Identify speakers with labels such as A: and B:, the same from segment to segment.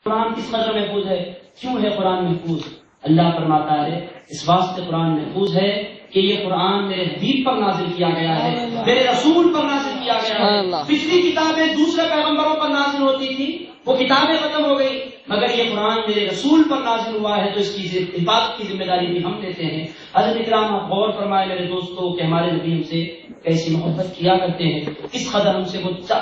A: قرآن کس قدر محفوظ ہے؟ کیوں ہے قرآن محفوظ؟ اللہ فرماتا ہے اس واسطے قرآن محفوظ ہے کہ یہ قرآن میرے حبیب پر نازل کیا گیا ہے، میرے رسول پر نازل کیا گیا ہے۔ پچھلی کتابیں دوسرے پیغمبروں پر نازل ہوتی تھی، وہ کتابیں ختم ہو گئی، مگر یہ قرآن میرے رسول پر نازل ہوا ہے تو اس کی حفاظت کی ذمہ داری بھی ہم لیتے ہیں۔ حضرت اکرام آپ غور فرمائے میرے دوستوں کہ ہمارے نبی ہم سے کیسی محبت کیا کرتے ہیں، کس قدر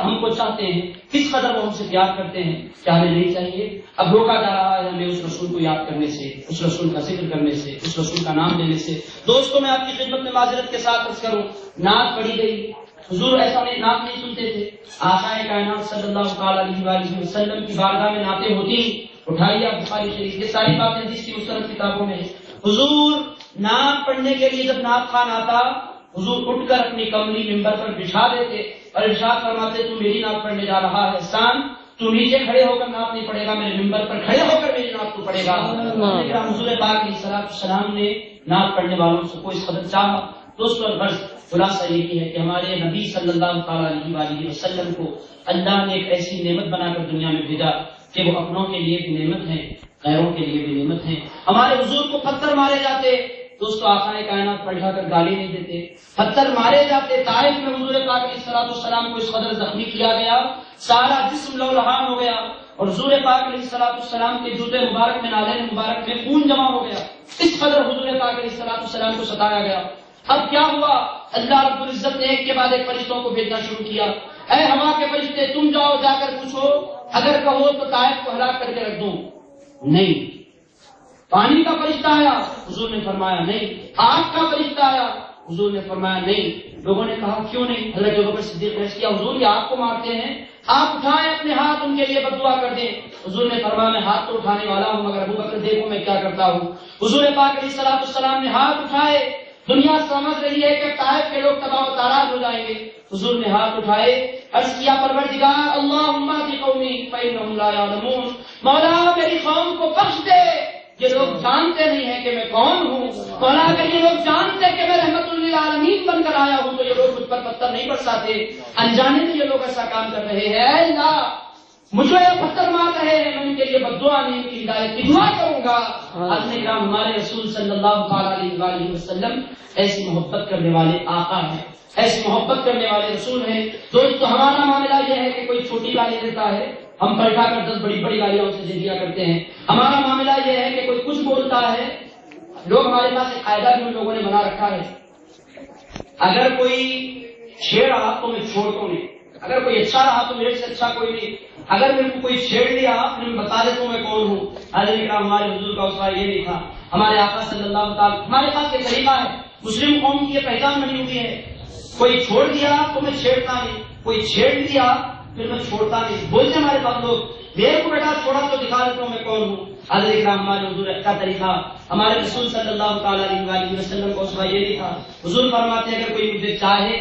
A: ہم کو چاہتے ہیں، کس قدر وہ ہم سے پیار کرتے ہیں۔ کیا ہمیں نہیں چاہیے؟ اب روکا جا رہا ہے ہمیں اس رسول کو یاد کرنے سے، اس رسول کا ذکر کرنے سے، اس رسول کا نام لینے سے۔ دوستوں میں آپ کی خدمت میں معذرت کے ساتھ عرض کروں، نعت پڑھی گئی، حضور ایسا نعت نہیں سنتے تھے۔ آقا کائنات صلی اللہ تعالی علیہ وآلہ وسلم کی بارگاہ میں نعتیں ہوتی، اٹھائیے آپ بخاری شریف، یہ ساری باتیں حدیث کی مستند کتابوں میں ہیں۔ حضور نعت پڑھنے کے لیے جب نعت خوان آتا، حضور اٹھ کر اپنی کملی ممبر پر بچھا دیتے اور ارشاد فرماتے تو میری نعت پڑھنے جا رہا ہے احسان، تو نیچے کھڑے ہو کر نعت نہیں پڑھے گا، میرے ممبر پر کھڑے ہو کر میری نعت کو پڑھے گا۔ حضور پاک علیہ السلام نے نعت پڑھنے والوں سے کوئی قدر چاہا۔ دوستوں غرض خلاصہ یہی ہے کہ ہمارے نبی صلی اللہ تعالی علیہ وآلہ وسلم کو اللہ نے ایک ایسی نعمت بنا کر دنیا میں بھیجا کہ وہ اپنوں کے لیے بھی نعمت ہے، غیروں کے لیے بھی نعمت ہے۔ ہمارے حضور کو پتھر مارے جاتے، دوستوں آقا کائنات پلٹا کر گالی نہیں دیتے، پتھر مارے جاتے۔ طائف میں حضور پاک علیہ السلام کو اس قدر زخمی کیا گیا، سارا جسم لہولہان ہو گیا اور حضور پاک علیہ السلام کے جوتے مبارک میں، نالین مبارک میں خون جمع ہو گیا۔ اس قدر حضور پاک علیہ السلام کو ستایا گیا۔ اب کیا ہوا؟ اللہ رب العزت نے ایک کے بعد ایک فرشتوں کو بھیجنا شروع کیا۔ اے ہوا کے فرشتے تم جاؤ، جا کر پوچھو، اگر کہو تو طائف کو ہلاک کر کے رکھ دوں۔ نہیں۔ پانی کا فرشتہ آیا، حضور نے فرمایا نہیں۔ آگ کا فرشتہ آیا، حضور نے فرمایا نہیں۔ لوگوں نے کہا کیوں نہیں؟ حضرت ابوبکر صدیق نے کیا حضور یہ آگ کو مارتے ہیں، آپ اٹھائیں اپنے ہاتھ ان کے لیے بد دعا کر دیں۔ حضور نے فرمایا میں ہاتھ تو اٹھانے والا ہوں مگر ابوبکر دیکھو میں کیا کرتا ہوں۔ حضور پاک علیہ السلام نے ہاتھ اٹھائے، دنیا سمجھ رہی ہے کہ طائف کے لوگ تباہ و تاراج ہو جائیں گے۔ حضور نے ہاتھ اٹھائے، عرض کیا پروردگار اللہم اہد قومی فانہم لا یعلمون، مولا میری قوم کو بخش دے، یہ لوگ جانتے نہیں ہیں کہ میں کون ہوں۔ مولا اگر یہ لوگ جانتے کہ میں رحمت للعالمین بن کر آیا ہوں تو یہ لوگ مجھ پر پتھر نہیں برساتے، انجانے میں یہ لوگ ایسا کام کر رہے ہیں۔ اے اللہ مجھے یہ پتھر مار رہے ہیں، میں ان کے لیے بد دعا نہیں، ان کی ہدایت کی دعا کروں گا۔ ہمارے رسول صلی اللہ تعالی علیہ وسلم ایسی محبت کرنے والے آقا ہیں، ایسی محبت کرنے والے رسول ہیں۔ دوستو ہمارا معاملہ یہ ہے کہ کوئی چھوٹی گالی دیتا ہے ہم پلٹا کر 10 بڑی بڑی گالیاں اسے دے دیا کرتے ہیں۔ ہمارا معاملہ یہ ہے کہ کوئی کچھ بولتا ہے، لوگ ہمارے پاس ایک قاعدہ بھی ان لوگوں نے بنا رکھا ہے، اگر کوئی چھیڑ رہا تو میں چھوڑتا نہیں، اگر کوئی اچھا رہا تو میرے سے اچھا کوئی نہیں، اگر میرے کو کوئی چھیڑ لیا پھر میں بتا دیتا ہوں میں کون ہوں۔ حضرت اکرام ہمارے حضور کا اسوہ یہ نہیں تھا، ہمارے آقا صلی اللہ تعالی ہمارے پاس یہ طریقہ ہے، مسلم قوم کی یہ پہچان بنی ہوئی ہے، کوئی چھوڑ دیا تو میں چھیڑتا نہیں، کوئی چھیڑ دیا پھر میں چھوڑتا نہیں۔ بولتے ہمارے پاس لوگ میرے کو بیٹا چھوڑا تو دکھا دیتا ہوں میں کون ہوں۔ حضرت اکرام ہمارے حضور کا طریقہ، ہمارے رسول صلی اللہ تعالی علیہ وسلم کا اسوہ یہ نہیں تھا۔ حضور فرماتے ہیں اگر کوئی مجھے چاہے،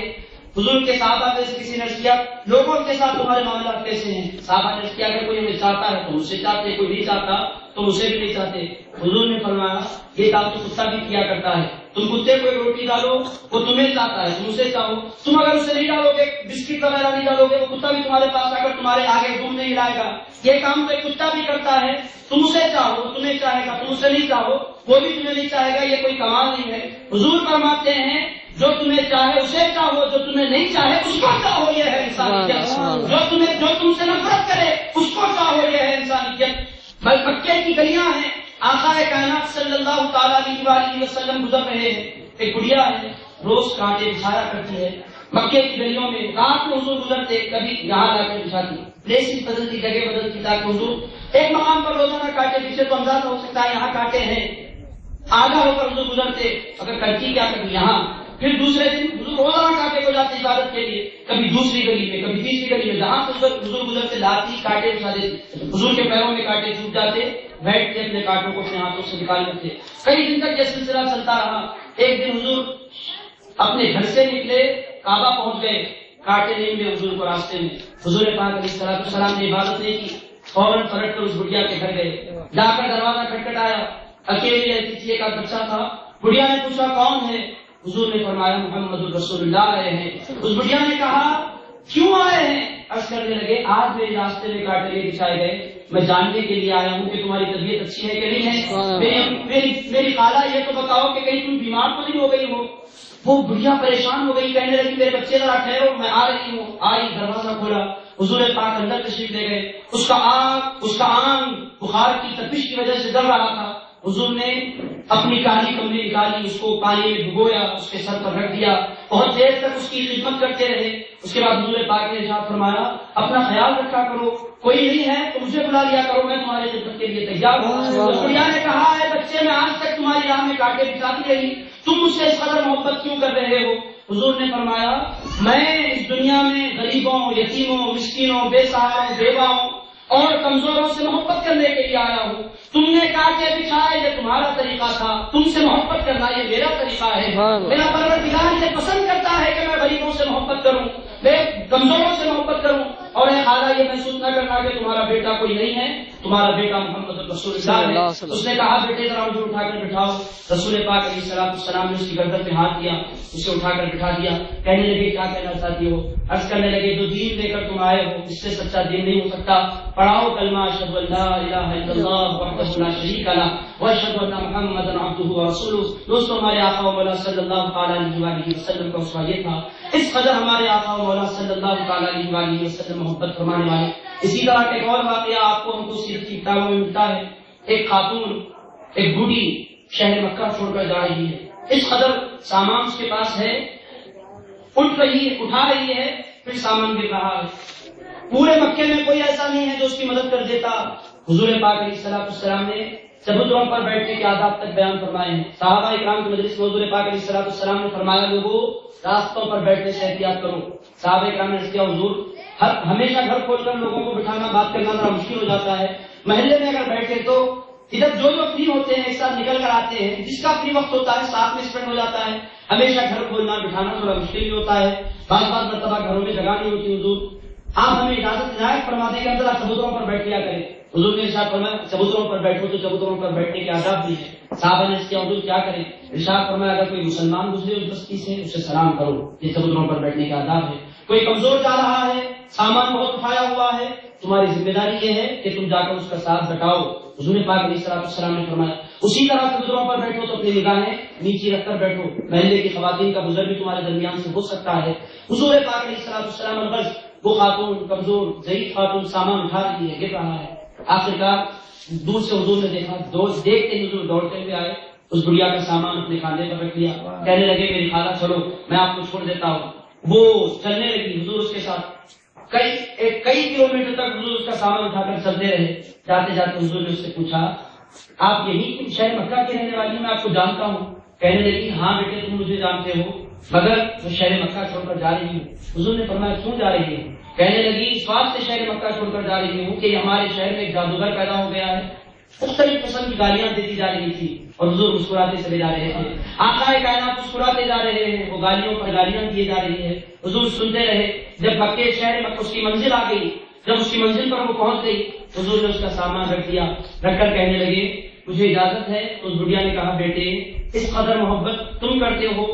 A: حضور کے صحابہ میں سے کسی نے کیا لوگوں کے ساتھ تمہارے معاملات کیسے ہیں؟ صحابہ نے کیا اگر کوئی ہمیں چاہتا ہے تو اسے چاہتے، کوئی نہیں چاہتا تو اسے بھی نہیں چاہتے۔ حضور نے فرمایا یہ کام تو کتا بھی کیا کرتا ہے، تم کتے کو روٹی ڈالو وہ تمہیں چاہتا ہے تم اسے چاہو، تم اگر اسے نہیں ڈالو گے بسکٹ وغیرہ نہیں ڈالو گے وہ کتا بھی تمہارے پاس اگر تمہارے آگے دم نہیں ہلائے گا۔ یہ کام تو ایک کتا بھی کرتا ہے، تم اسے چاہو تمہیں چاہے گا، تم اسے نہیں چاہو وہ بھی تمہیں نہیں چاہے گا، یہ کوئی کمال نہیں ہے۔ حضور فرماتے ہیں جو تمہیں چاہے اسے چاہو، جو تمہیں نہیں چاہے اس کو چاہو، یہ ہے انسانیت۔ جو تم سے نفرت کرے اس کو چاہو، یہ ہے انسانیت۔ مکے کی گلیاں ہیں، آقا کائنات صلی اللہ تعالی علیہ وسلم گزر رہے ہیں، ایک گڑیا ہے روز کانٹے بچھایا کرتی ہے مکے کی گلیوں میں، رات میں حضور گزرتے کبھی یہاں لا کر بچھاتی، پلیسز بدلتی، جگہ بدلتی تاکہ حضور ایک مقام پر روزانہ کانٹے پیچھے تو اندازہ ہو سکتا ہے یہاں کانٹے ہیں، آگاہ ہو کر حضور گزرتے، اگر کرتی کیا کبھی یہاں، پھر دوسرے دن حضور روزانہ کانٹے کو جاتے عبادت کے لیے، کبھی دوسری گلی میں کبھی تیسری گلی میں، جہاں حضور گزرتے لاتی کانٹے بچھا دیتے، حضور کے پیروں میں کانٹے ٹوٹ جاتے، بیٹھ کے اپنے کانٹوں کو اپنے ہاتھوں سے نکال لیتے۔ کئی دن تک یہ سلسلہ چلتا رہا۔ ایک دن حضور اپنے گھر سے نکلے، کعبہ پہنچ گئے، کانٹے نہیں ملے حضور کو راستے میں۔ حضور پاک علیہ السلام نے عبادت نہیں کی، فوراً پلٹ کر اس بڑھیا کے گھر گئے، جا کر دروازہ کھٹکھٹایا، اکیلی رہتی تھی، ایک بچہ تھا، بڑھیا نے پوچھا کون ہے؟ حضور نے فرمایا محمد رسول اللہ آئے ہیں۔ اس بڑھیا نے کہا کیوں آئے ہیں؟ عرض کرنے لگے آج میرے راستے میں کانٹے بچھائے گئے، میں جاننے کے لیے آیا ہوں کہ تمہاری طبیعت اچھی ہے کہ نہیں ہے، میری خالہ یہ تو بتاؤ کہ کہیں تم بیمار تو نہیں ہو گئی ہو۔ وہ بڑھیا پریشان ہو گئی، کہنے لگی میرے بچے ذرا ٹھہرو میں آ رہی ہوں۔ آئی، دروازہ کھولا، حضور پاک اندر تشریف لے گئے۔ اس کا آنگ بخار کی تپش کی وجہ سے جل رہا تھا۔ حضور نے اپنی کالی کملی نکالی، اس کو پانی میں ڈبویا، اس کے سر پر رکھ دیا، بہت دیر تک اس کی خدمت کرتے رہے۔ اس کے بعد حضور پاک نے ارشاد فرمایا اپنا خیال رکھا کرو، کوئی نہیں ہے تو مجھے بلا لیا کرو، میں تمہاری خدمت کے لیے تیار ہوں۔ اس بڑھیا نے کہا ہے بچے میں آج تک تمہاری راہ میں کانٹے بچھاتی رہی، تم مجھ سے اس قدر محبت کیوں کر رہے ہو؟ حضور نے فرمایا میں اس دنیا میں غریبوں، یتیموں، مسکینوں، بے سہاروں، بیواؤں اور کمزوروں سے محبت کرنے کے لیے آیا ہوں۔ تم نے کانٹے بچھائے، یہ تمہارا طریقہ تھا، تم سے محبت کرنا یہ میرا طریقہ ہے۔ میرا پروردگار یہ پسند کرتا ہے کہ میں غریبوں سے محبت کروں، میں کمزوروں سے محبت کروں، اور اے خالہ یہ محسوس نہ کرنا کہ تمہارا بیٹا کوئی نہیں ہے، تمہارا بیٹا محمد رسول اللہ ہے۔ اس نے کہا بیٹے ذرا مجھے اٹھا کر بٹھاؤ۔ رسول پاک علیہ السلام نے اس کی گردن پہ ہاتھ دیا، اسے اٹھا کر بٹھا دیا۔ کہنے لگے کیا کہنا چاہتی ہو؟ عرض کرنے لگے جو دین لے کر تم آئے ہو اس سے سچا دین نہیں ہو سکتا، پڑھاؤ کلمہ اشہد ان لا الہ الا اللہ وحدہ لا شریک لہ واشہد ان محمدا عبدہ ورسولہ۔ دوستو ہمارے آقا و مولا صلی اللہ علیہ وسلم کا اسوہ یہ تھا، اس قدر ہمارے آقا و مولا صلی اللہ علیہ وسلم محبت فرمانے والے۔ اسی طرح ایک اور واقعہ آپ کو ہم کو سیرت کی کتابوں میں ملتا ہے، ایک خاتون، ایک بوڑھی شہر مکہ چھوڑ کر جا رہی ہے، اس قدر سامان اس کے پاس ہے، اٹھ رہی ہے، اٹھا رہی ہے، پھر سامان گر رہا ہے، پورے مکے میں کوئی ایسا نہیں ہے جو اس کی مدد کر دیتا۔ حضور پاک علیہ السلام نے چبوتروں پر بیٹھنے کے آداب تک بیان فرمائے ہیں۔ صحابہ اکرام کی مجلس میں حضور پاک علیہ السلام نے فرمایا لوگوں راستوں پر بیٹھنے سے احتیاط کرو۔ صحابہ اکرام نے کیا حضور ہمیشہ گھر کھول کر لوگوں کو بٹھانا بات کرنا ذرا مشکل ہو جاتا ہے، محلے میں اگر بیٹھے تو ادھر جو فری ہوتے ہیں ایک ساتھ نکل کر آتے ہیں، جس کا فری وقت ہوتا ہے ساتھ میں اسپینڈ ہو جاتا ہے، ہمیشہ گھر کھولنا بٹھانا تھوڑا مشکل بھی ہوتا ہے، بعض مرتبہ گھروں میں جگہ نہیں ہوتی۔ حضور آپ ہمیں اجازت عنایت فرما دیں کہ ہم ذرا چبوتروں پر بیٹھ لیا کریں۔ حضور نے ارشاد فرمایا چبوتروں پر بیٹھو تو چبوتروں پر بیٹھنے کے آداب بھی ہے۔ صحابہ نے اس کے حضور کیا کریں؟ ارشاد فرمایا اگر کوئی مسلمان گزرے اس بستی سے اسے سلام کرو، یہ چبوتروں پر بیٹھنے کے آداب ہے۔ کوئی کمزور جا رہا ہے، سامان بہت اٹھایا ہوا ہے، تمہاری ذمہ داری یہ ہے کہ تم جا کر اس کا ساتھ بٹاؤ۔ حضور پاک علیہ السلام نے فرمایا اسی طرح چبوتروں پر بیٹھو تو اپنی نگاہیں نیچے رکھ کر بیٹھو، محلے کی خواتین کا گزر بھی تمہارے درمیان سے ہو سکتا ہے۔ حضور پاک علیہ السلام الغرض وہ خاتون کمزور ضعیف خاتون سامان اٹھا رہی ہے، گر رہا ہے، آخرکار دور سے حضور نے دیکھا، دیکھتے ہی حضور دوڑتے ہوئے آئے، اس بڑھیا کا سامان اپنے کاندھے پر رکھ لیا، کہنے لگے میری خالہ چلو میں آپ کو چھوڑ دیتا ہوں۔ وہ چلنے لگی، حضور اس کے ساتھ کئی کلومیٹر تک حضور اس کا سامان اٹھا کر چلتے رہے۔ جاتے جاتے حضور نے اس سے پوچھا آپ یہی شہر مکہ کی رہنے والی، میں آپ کو جانتا ہوں؟ کہنے لگی ہاں بیٹے تم مجھے جانتے ہو، مگر وہ شہر مکہ چھوڑ کر جا رہی ہوں۔ حضور نے فرمایا کیوں جا رہی ہے؟ کہنے لگی اس بات سے شہر مکہ چھوڑ کر جا رہی ہوں کہ ہمارے شہر میں ایک جادوگر پیدا ہو گیا ہے، مختلف قسم کی گالیاں دیتی جا رہی تھی اور حضور مسکراتے چلے جا رہے تھے، آقا کائنات مسکراتے جا رہے ہیں، وہ گالیوں پر گالیاں دیے جا رہی ہے، حضور سنتے رہے۔ جب مکے شہر میں اس کی منزل آ گئی، جب اس کی منزل پر وہ پہنچ گئی، حضور نے اس کا سامان رکھ دیا، رکھ کر کہنے لگے مجھے اجازت ہے؟ تو اس بڑھیا نے کہا بیٹے اس قدر محبت تم کرتے ہو،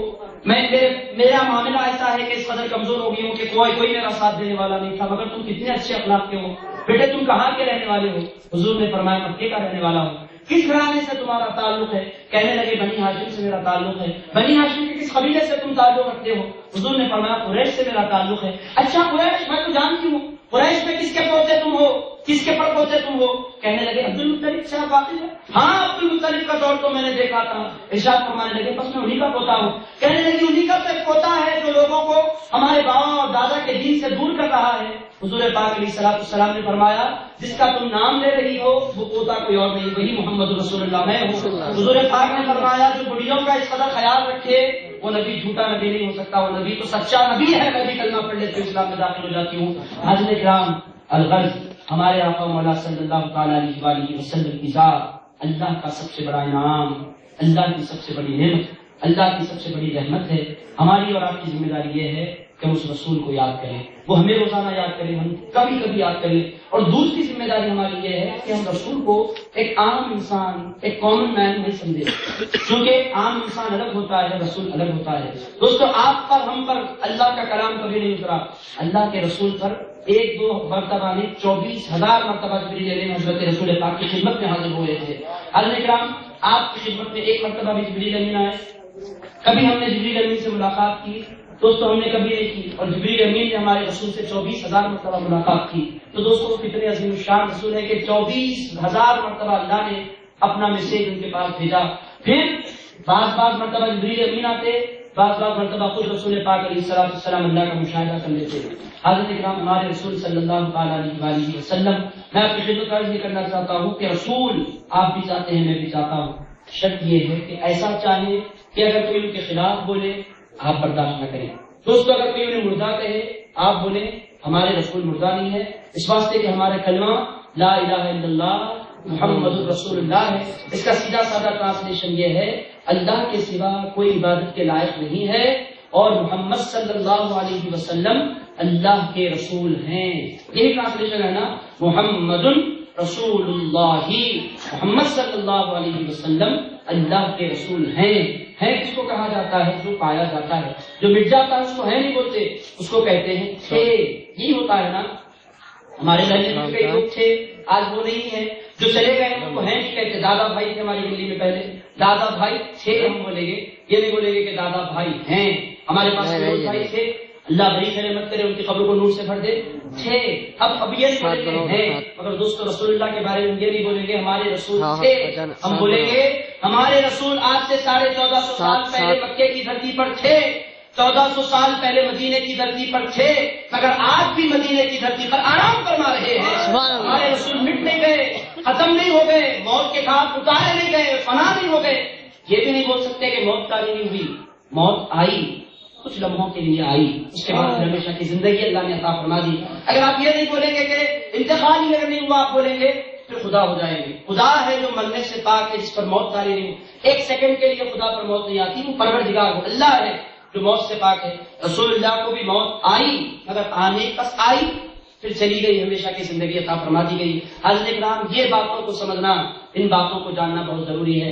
A: میرا معاملہ ایسا ہے کہ اس قدر کمزور ہو گئی ہوں کہ کوئی میرا ساتھ دینے والا نہیں تھا، مگر تم کتنے اچھے اخلاق کے ہو، بیٹے تم کہاں کے رہنے والے ہو؟ حضور نے فرمایا مکے کا رہنے والا ہوں۔ کس گھرانے سے تمہارا تعلق ہے؟ کہنے لگے بنی ہاشم سے میرا تعلق ہے۔ بنی ہاشم کے کس قبیلے سے تم تعلق رکھتے ہو؟ حضور نے فرمایا قریش سے میرا تعلق ہے۔ اچھا قریش میں تو جانتی ہوں، قریش میں کس کے پوتے تم ہو، کس کے پر پوتے تم ہو؟ کہنے لگے عبد المطلب سے آپ واقف ہے؟ ہاں عبد المطلب کا دور تو میں نے دیکھا تھا۔ ارشاد فرمانے لگے بس میں انہی کا پوتا ہوں۔ کہنے لگے انہی کا تو ایک پوتا ہے جو لوگوں کو ہمارے باوا اور دادا کے دین سے دور کر رہا ہے۔ حضور پاک علیہ السلام نے فرمایا جس کا تم نام لے رہی ہو وہ پوتا کوئی اور نہیں، وہی محمد رسول اللہ میں ہوں۔ حضور پاک نے فرمایا جو بڑیوں کا اس قدر خیال رکھے وہ نبی جھوٹا نبی نہیں ہو سکتا، وہ نبی تو سچا نبی ہے۔ میں بھی کلمہ پڑھ لیتے اسلام میں داخل ہو جاتی ہوں۔ حاضرین کرام الغرض ہمارے آقا مولا صلی اللہ تعالی علیہ وآلہ وسلم کی ذات اللہ کا سب سے بڑا انعام، اللہ کی سب سے بڑی نعمت، اللہ کی سب سے بڑی رحمت ہے۔ ہماری اور آپ کی ذمہ داری یہ ہے کہ ہم اس رسول کو یاد کریں، وہ ہمیں روزانہ یاد کریں، ہم کبھی کبھی یاد کریں. اور دوسری ذمہ داری ہماری یہ ہے کہ ہم رسول کو ایک عام انسان، ایک کامن مین نہیں سمجھے، کیونکہ عام انسان الگ ہوتا ہے، رسول الگ ہوتا ہے. دوستو آپ پر، ہم پر اللہ کا کلام کبھی نہیں اترا، اللہ کے رسول پر ایک دو مرتبہ نہیں 24,000 مرتبہ جبریل علیہ حضرت رسول پاک کی خدمت میں حاضر ہوئے تھے. حضرت کرام آپ کی خدمت میں ایک مرتبہ بھی جبریل امین آئے؟ کبھی ہم نے جبریل امین سے ملاقات کی؟ دوستو ہم نے کبھی نہیں کی. اور جبریل امین نے ہمارے رسول سے 24,000 مرتبہ ملاقات کی. تو دوستو کتنے عظیم الشان رسول ہے کہ 24,000 مرتبہ اللہ نے اپنا میسج ان کے پاس بھیجا. پھر بعض مرتبہ جبریل امین آتے، بعض مرتبہ خود رسول پاک علیہ السلام اللہ کا مشاہدہ کر لیتے. حضرت کرام ہمارے رسول صلی اللہ علیہ وسلم، میں آپ کی خدمت عرض یہ کرنا چاہتا ہوں کہ رسول آپ بھی چاہتے ہیں، میں بھی چاہتا ہوں، شرط یہ ہے کہ ایسا چاہے کہ اگر کوئی ان کے خلاف بولے آپ برداشت نہ کریں. دوستو اگر کوئی انہیں مردہ کہے آپ بولیں ہمارے رسول مردہ نہیں ہے، اس واسطے کہ ہمارا کلمہ لا الہ الا اللہ محمد رسول اللہ ہے. اس کا سیدھا سادہ ٹرانسلیشن یہ ہے اللہ کے سوا کوئی عبادت کے لائق نہیں ہے اور محمد صلی اللہ علیہ وسلم اللہ کے رسول ہیں. یہی ٹرانسلیشن ہے نا، محمد رسول اللہ، محمد صلی اللہ علیہ وسلم اللہ کے رسول ہیں. ہے کس کو کہا جاتا ہے؟ جو پایا جاتا ہے. جو مٹ جاتا ہے اس کو ہے نہیں بولتے، اس کو کہتے ہیں تھے. یہی ہوتا ہے نا، ہمارے گھر میں کئی لوگ تھے آج وہ نہیں ہے، جو چلے گئے ان کو ہے نہیں کہتے. دادا بھائی تھے ہماری گلی میں پہلے، دادا بھائی تھے ہم بولیں گے، یہ نہیں بولیں گے کہ دادا بھائی ہیں. ہمارے پاس بھائی تھے، اللہ بڑی خیر رحمت کرے، ان کی قبروں کو نور سے بھر دے، تھے. اب یہ نہیں بولیں گے ہیں، مگر دوستو رسول اللہ کے بارے میں یہ نہیں بولیں گے ہمارے رسول تھے. ہم بولیں گے ہمارے رسول آج سے 1450 سال پہلے مکے کی دھرتی پر تھے، 1400 سال پہلے مدینے کی دھرتی پر تھے، مگر آج بھی مدینے کی دھرتی پر آرام فرما رہے ہیں. ہمارے رسول مٹ نہیں گئے، ختم نہیں ہو گئے، موت کے گھاٹ اتارے نہیں گئے، فنا نہیں ہو گئے. یہ بھی نہیں بول سکتے کہ موت تاری نہیں ہوئی، موت آئی، کچھ لمحوں کے لیے آئی، اس کے بعد ہمیشہ کی زندگی اللہ نے عطا فرما دی. اگر آپ یہ نہیں بولیں گے کہ انتقال ہی اگر نہیں ہوا، آپ بولیں گے پھر خدا ہو جائیں گے. خدا ہے جو مرنے سے پاک ہے، جس پر موت تاری نہیں ہو. ایک سیکنڈ کے لیے خدا پر موت نہیں آتی، وہ پروردگار ہو، اللہ ہے جو موت سے پاک ہے. رسول اللہ کو بھی موت آئی، مگر آنے بس آئی، پھر چلی گئی، ہمیشہ کی زندگی عطا فرما دی گئی. حضرت کرام یہ باتوں کو سمجھنا، ان باتوں کو جاننا بہت ضروری ہے.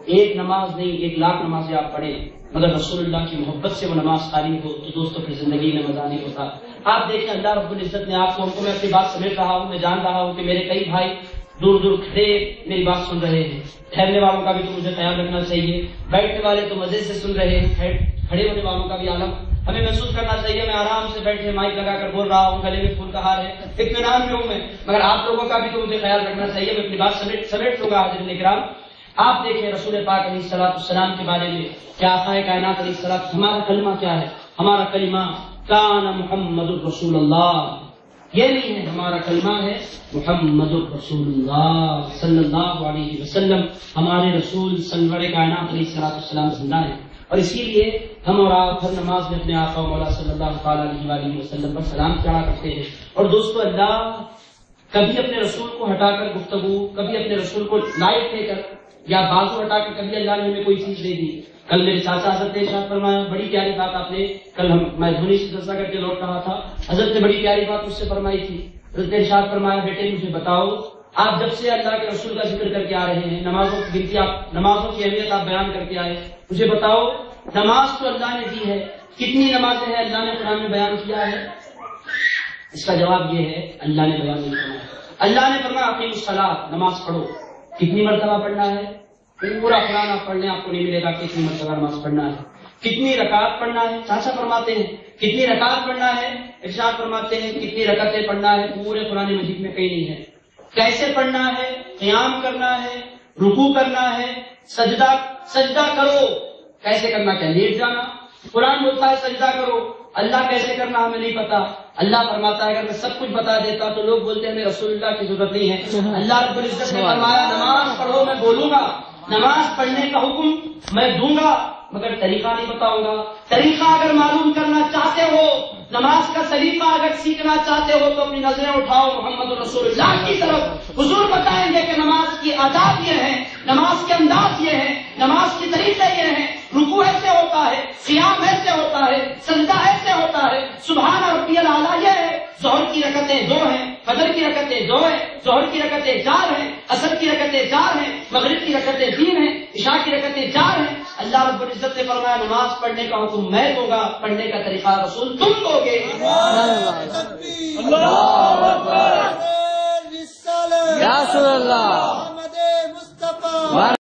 A: ایک نماز نہیں 1,00,000 نمازیں آپ پڑھیں، مگر رسول اللہ کی محبت سے وہ نماز خالی ہو تو دوستوں پھر زندگی میں مزہ نہیں ہوتا. آپ دیکھیں اللہ رب العزت نے آپ کو، میں اپنی بات سمجھ رہا ہوں، میں جان رہا ہوں کہ میرے کئی بھائی دور دور کھڑے میری بات سن رہے ہیں. ٹھہرنے والوں کا بھی تو مجھے خیال رکھنا چاہیے، بیٹھنے والے تو مزے سے سن رہے ہیں، کھڑے ہونے والوں کا بھی عالم ہمیں محسوس کرنا چاہیے. میں آرام سے بیٹھے مائک لگا کر بول رہا ہوں، گلے میں پھول کا ہار ہے، اطمینان میں ہوں میں، مگر آپ لوگوں کا بھی تو مجھے خیال رکھنا چاہیے. میں اپنی بات سمیٹ لوں گا. حضرت کرام آپ دیکھیں رسول پاک علیہ السلام کے بارے میں کیا آقائے کائنات علیہ السلام، ہمارا کلمہ کیا ہے؟ ہمارا کلمہ کان محمد الرسول اللہ. یہ نہیں ہے، ہمارا کلمہ ہے محمد الرسول اللہ صلی اللہ علیہ وسلم. ہمارے رسول سرور کائنات علیہ السلام زندہ ہیں، اور اسی لیے ہم اور آپ ہر نماز میں اپنے آقا مولا صلی اللہ تعالی علیہ وسلم پر سلام چڑھا کرتے ہیں. اور دوستو اللہ کبھی اپنے رسول کو ہٹا کر گفتگو، کبھی اپنے رسول کو لائٹ لے کر یا بازو ہٹا کر کبھی اللہ نے ہمیں کوئی چیز دے دی. کل میرے چاچا حضرت نے ارشاد فرمایا، بڑی پیاری بات آپ نے، کل میں دھونی سے جلسہ کر کے لوٹ رہا تھا، حضرت نے بڑی پیاری بات مجھ سے فرمائی تھی. حضرت نے ارشاد فرمایا، بیٹے مجھے بتاؤ، آپ جب سے اللہ کے رسول کا ذکر کر کے آ رہے ہیں، نمازوں کی گنتی، آپ نمازوں کی اہمیت آپ بیان کر کے آئے، مجھے بتاؤ نماز تو اللہ نے دی ہے، کتنی نمازیں ہیں اللہ نے قرآن میں بیان کیا ہے؟ اس کا جواب یہ ہے اللہ نے بیان نہیں فرمایا. اللہ نے فرمایا اقیموا الصلاۃ، نماز پڑھو. کتنی مرتبہ پڑھنا ہے؟ پورا قرآن آپ پڑھ لیں آپ کو نہیں ملے گا کتنی مرتبہ نماز پڑھنا ہے. کتنی رکعت پڑھنا ہے؟ چاچا فرماتے ہیں کتنی رکعت پڑھنا ہے؟ ارشاد فرماتے ہیں کتنی رکعتیں پڑھنا ہے؟ پورے قرآن مجید میں کہیں نہیں ہے. کیسے پڑھنا ہے؟ قیام کرنا ہے، رکوع کرنا ہے، سجدہ کرو. کیسے کرنا؟ کیا لیٹ جانا؟ قرآن بولتا ہے سجدہ کرو. اللہ کیسے کرنا ہمیں نہیں پتا. اللہ فرماتا ہے اگر میں سب کچھ بتا دیتا تو لوگ بولتے ہیں ہمیں رسول اللہ کی ضرورت نہیں ہے. اللہ رب العزت نے فرمایا نماز پڑھو، میں بولوں گا، نماز پڑھنے کا حکم میں دوں گا، مگر طریقہ نہیں بتاؤں گا. طریقہ اگر معلوم کرنا چاہتے ہو، نماز کا سلیقہ اگر سیکھنا چاہتے ہو تو اپنی نظریں اٹھاؤ محمد رسول اللہ کی طرف. حضور بتائیں گے کہ نماز کی آداب یہ ہیں، نماز کے انداز یہ ہیں، نماز کی طریقے یہ ہیں. رکوع ایسے ہوتا ہے، قیام ایسے ہوتا ہے، سجدہ ایسے ہوتا ہے. سبحان ربی الاعلیٰ یہ ہے. ظہر کی رکعتیں 2 ہیں، فجر کی رکعتیں 2 ہیں، ظہر کی رکعتیں 4 ہیں، عصر کی رکعتیں 4 ہیں، مغرب کی رکعتیں 3 ہیں، عشاء کی رکعتیں 4 ہیں. اللہ رب العزت نے فرمایا نماز پڑھنے کا حکم میں دوں گا، پڑھنے کا طریقہ رسول تم دو گے.
B: یا رسول اللہ.